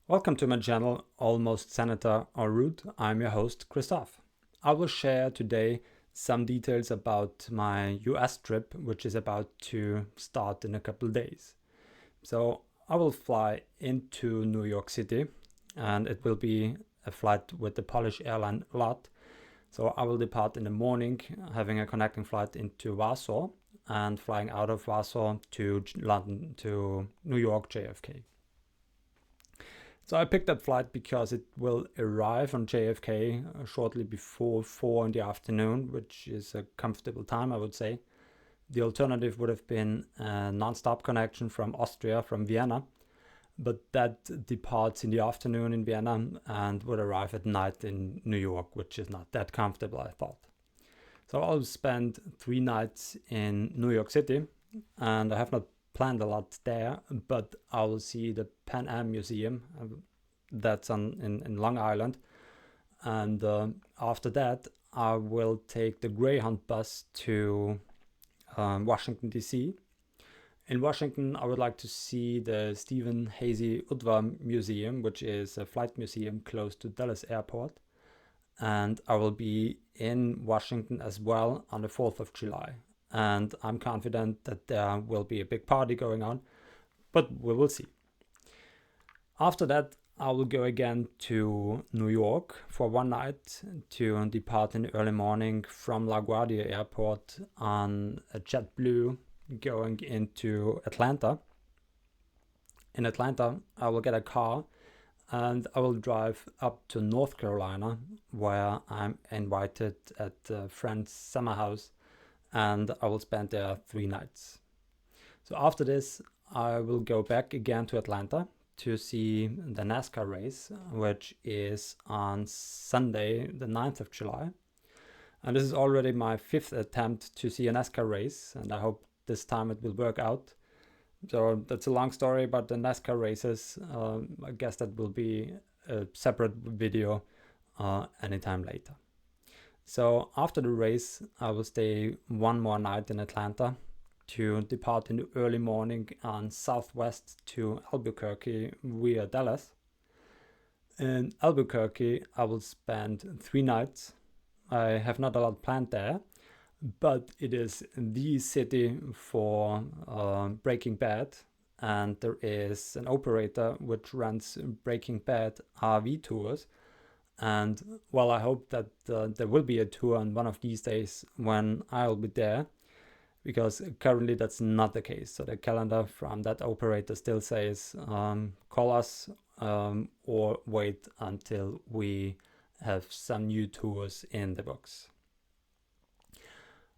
Welcome to my channel, Almost Senator en route. I'm your host, Christoph. I will share today some details about my US trip, which is about to start in a couple days. So I will fly into New York City, and it will be a flight with the Polish airline LOT. So I will depart in the morning, having a connecting flight into Warsaw and flying out of Warsaw to London, to New York JFK. So I picked that flight because it will arrive on JFK shortly before 4 in the afternoon, which is a comfortable time, I would say. The alternative would have been a non-stop connection from Austria, from Vienna, but that departs in the afternoon in Vienna and would arrive at night in New York, which is not that comfortable, I thought. So I'll spend 3 nights in New York City, and I have not planned a lot there, but I will see the Pan Am Museum that's in Long Island, and after that I will take the Greyhound bus to Washington DC. In Washington, I would like to see the Stephen Hasey Udvar Museum, which is a flight museum close to Dulles Airport, and I will be in Washington as well on the 4th of July. And I'm confident that there will be a big party going on, but we will see. After that, I will go again to New York for 1 night to depart in the early morning from LaGuardia Airport on a JetBlue going into Atlanta. In Atlanta, I will get a car and I will drive up to North Carolina, where I'm invited at a friend's summer house, and I will spend there 3 nights. So after this, I will go back again to Atlanta to see the NASCAR race, which is on Sunday, the 9th of July. And this is already my 5th attempt to see a NASCAR race, and I hope this time it will work out. So that's a long story about the NASCAR races. I guess that will be a separate video anytime later. So after the race, I will stay 1 more night in Atlanta to depart in the early morning on Southwest to Albuquerque via Dallas. In Albuquerque, I will spend 3 nights. I have not a lot planned there, but it is the city for Breaking Bad, and there is an operator which runs Breaking Bad RV tours. And well, I hope that there will be a tour on one of these days when I'll be there, because currently that's not the case. So the calendar from that operator still says call us or wait until we have some new tours in the books.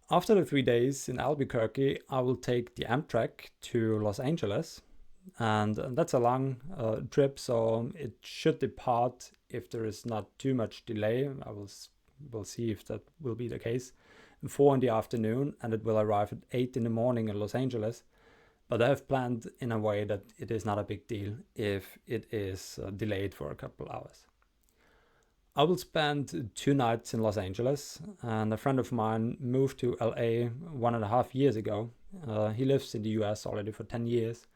After the 3 days in Albuquerque, I will take the Amtrak to Los Angeles. And that's a long trip, so it should depart if there is not too much delay. We'll see if that will be the case. 4 in the afternoon, and it will arrive at 8 in the morning in Los Angeles. But I have planned in a way that it is not a big deal if it is delayed for a couple hours. I will spend 2 nights in Los Angeles, and a friend of mine moved to LA 1.5 years ago. He lives in the US already for 10 years.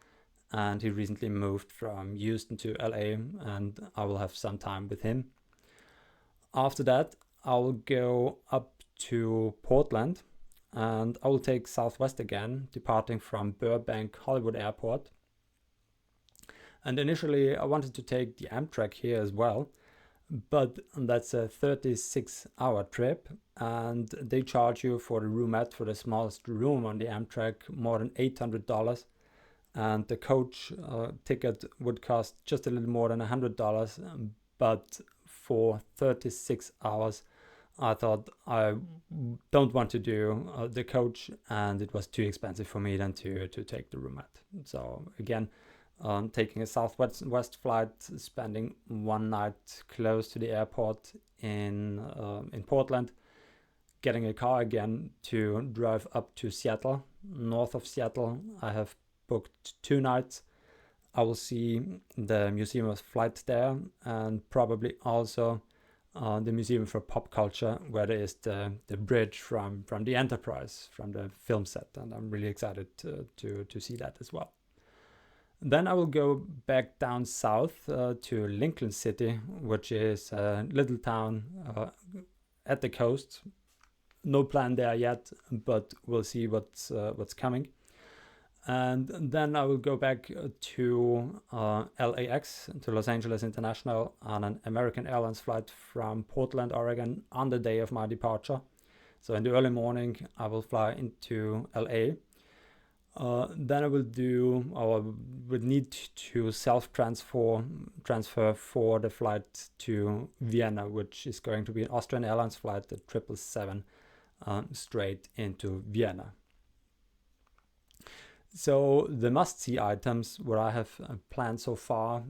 And he recently moved from Houston to LA, and I will have some time with him. After that, I will go up to Portland, and I will take Southwest again, departing from Burbank Hollywood Airport. And initially, I wanted to take the Amtrak here as well, but that's a 36-hour trip, and they charge you for the roomette, for the smallest room on the Amtrak, more than $800. And the coach ticket would cost just a little more than $100, but for 36 hours, I thought I don't want to do the coach, and it was too expensive for me then to take the roomette. So again, taking a Southwest flight, spending 1 night close to the airport in Portland, getting a car again to drive up to Seattle. North of Seattle, I have booked 2 nights. I will see the Museum of Flight there, and probably also the Museum for Pop Culture, where there is the bridge from the Enterprise, from the film set, and I'm really excited to see that as well. Then I will go back down south to Lincoln City, which is a little town at the coast. No plan there yet, but we'll see what's coming. And then I will go back to LAX, to Los Angeles International, on an American Airlines flight from Portland, Oregon, on the day of my departure. So in the early morning, I will fly into LA. Then I would need to transfer for the flight to Vienna, which is going to be an Austrian Airlines flight, the 777, straight into Vienna. So the must-see items, what I have planned so far,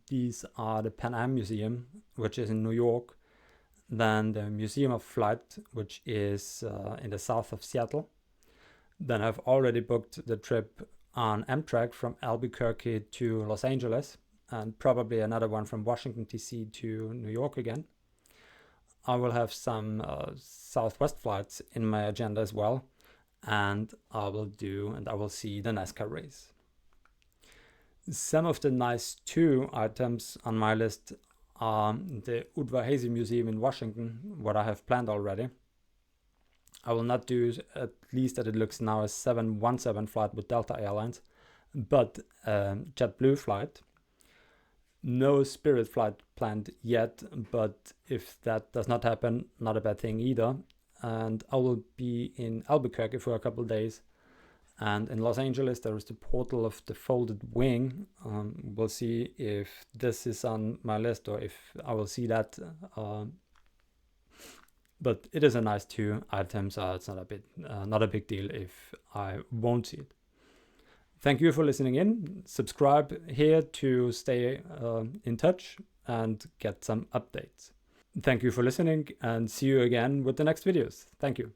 these are the Pan Am Museum, which is in New York, then the Museum of Flight, which is in the south of Seattle. Then I've already booked the trip on Amtrak from Albuquerque to Los Angeles, and probably another one from Washington, D.C. to New York again. I will have some Southwest flights in my agenda as well, and I will see the NASCAR race. Some of the nice too items on my list are the Udvar-Hazy Museum in Washington, what I have planned already. I will not do, at least as it looks now, a 717 flight with Delta Airlines, but a JetBlue flight. No Spirit flight planned yet, but if that does not happen, not a bad thing either. And I will be in Albuquerque for a couple of days. And in Los Angeles, there is the Portal of the Folded Wing. We'll see if this is on my list or if I will see that. But it is a nice two item, so it's not a big deal if I won't see it. Thank you for listening in. Subscribe here to stay in touch and get some updates. Thank you for listening, and see you again with the next videos. Thank you.